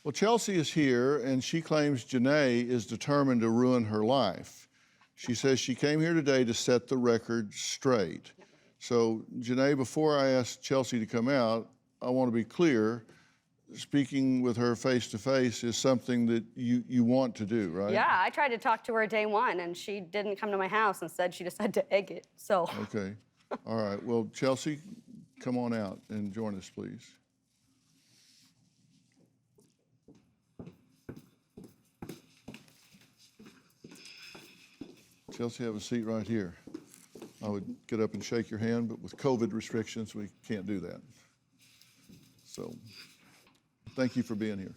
Well, Chelsey is here, and she claims Jenaye is determined to ruin her life. She says she came here today to set the record straight. So, Jenaye, before I ask Chelsey to come out, I want to be clear. Speaking with her face-to-face is something that you want to do, right? Yeah, I tried to talk to her day one, and she didn't come to my house and said she decided to egg it, so. Okay. All right. Well, Chelsey, come on out and join us, please. Chelsey, have a seat right here. I would get up and shake your hand, but with COVID restrictions, we can't do that. So, thank you for being here.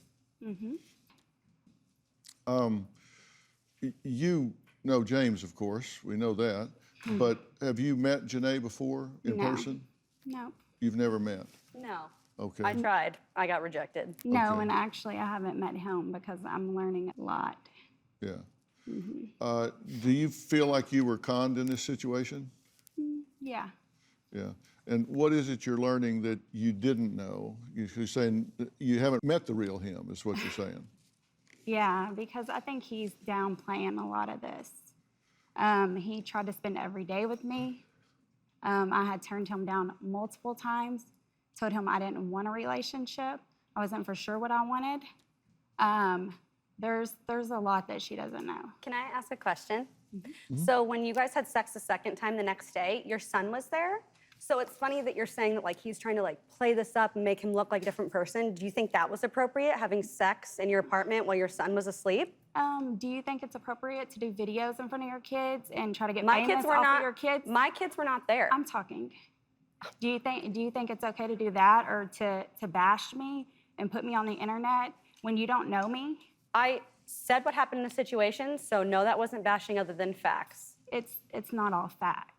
You know James, of course. We know that. But have you met Jenaye before in person? No. You've never met? No. Okay. I tried. I got rejected. No, Okay. and actually I haven't met him because I'm learning a lot. Yeah. Do you feel like you were conned in this situation? Yeah. Yeah. And what is it you're learning that you didn't know? You're saying that you haven't met the real him, is what you're saying. Yeah, because I think he's downplaying a lot of this. He tried to spend every day with me. I had turned him down multiple times, told him I didn't want a relationship. I wasn't for sure what I wanted. There's a lot that she doesn't know. Can I ask a question? So when you guys had sex the second time the next day, your son was there? So it's funny that you're saying that like he's trying to like play this up and make him look like a different person. Do you think that was appropriate, having sex in your apartment while your son was asleep? Do you think it's appropriate to do videos in front of your kids and try to get My famous kids were off not. of your kids? My kids were not there. I'm talking. Do you think it's okay to do that or to bash me and put me on the internet when you don't know me? I said what happened in the situation, so no, that wasn't bashing other than facts. It's not all facts.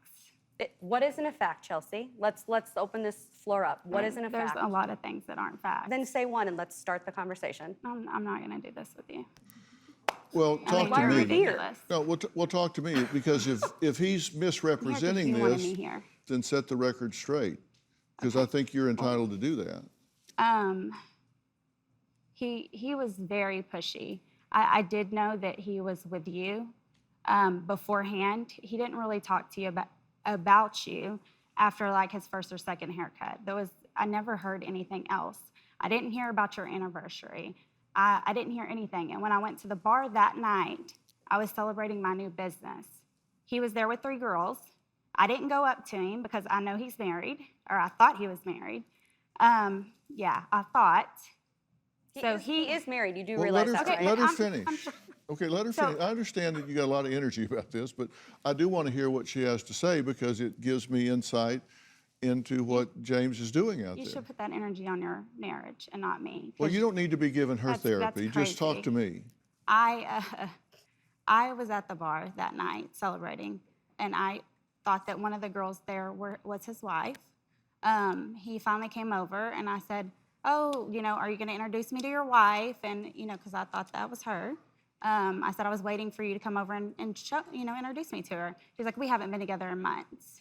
What isn't a fact, Chelsey? Let's open this floor up. What isn't a There's fact? a lot of things that aren't facts. Then say one and let's start the conversation. I'm not going to do this with you. Well, I talk think to you're me. ridiculous. No, we'll talk to me, because if he's misrepresenting you wanted this, me here. then set the record straight, because I think you're entitled to do that. He was very pushy. I did know that he was with you beforehand. He didn't really talk to you about you after like his first or second haircut. I never heard anything else. I didn't hear about your anniversary. I didn't hear anything. And when I went to the bar that night, I was celebrating my new business. He was there with 3 girls. I didn't go up to him because I know he's married, or I thought he was married. Yeah, I thought. He is married. You do Well, realize that, right? let her I'm- finish. Okay, let her finish. I understand that you got a lot of energy about this, but I do want to hear what she has to say, because it gives me insight into what James is doing out You there. should put that energy on your marriage and not me. Well, you don't need to be giving her That's therapy. Just talk crazy. to me. I was at the bar that night celebrating, and I thought that one of the girls there was his wife. He finally came over, and I said, "Oh, are you going to introduce me to your wife?" And because I thought that was her. I said I was waiting for you to come over and show, introduce me to her. She's like, "We haven't been together in months."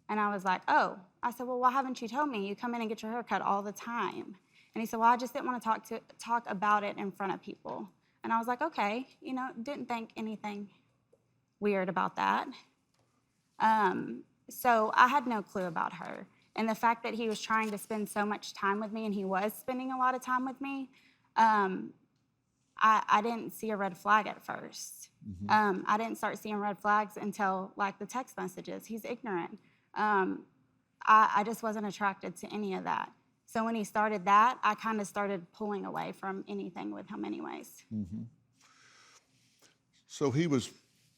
And I was like, "Oh." I said, "Well, why haven't you told me? You come in and get your hair cut all the time." And he said, "Well, I just didn't want to talk about it in front of people." And I was like, "Okay," didn't think anything weird about that. So I had no clue about her. And the fact that he was trying to spend so much time with me, and he was spending a lot of time with me, I didn't see a red flag at first. I didn't start seeing red flags until like the text messages. He's ignorant. I just wasn't attracted to any of that. So when he started that, I kind of started pulling away from anything with him anyways. So he was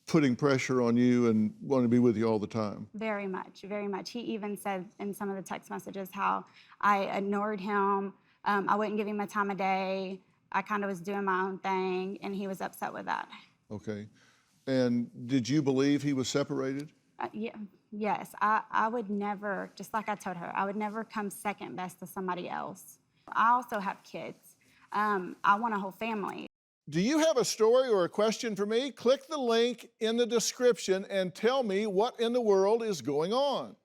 putting pressure on you and wanting to be with you all the time. Very much, very much. He even said in some of the text messages how I ignored him. I wouldn't give him a time of day. I kind of was doing my own thing, and he was upset with that. Okay. And did you believe he was separated? Yes, I would never, just like I told her, I would never come second best to somebody else. I also have kids. I want a whole family. Do you have a story or a question for me? Click the link in the description and tell me what in the world is going on.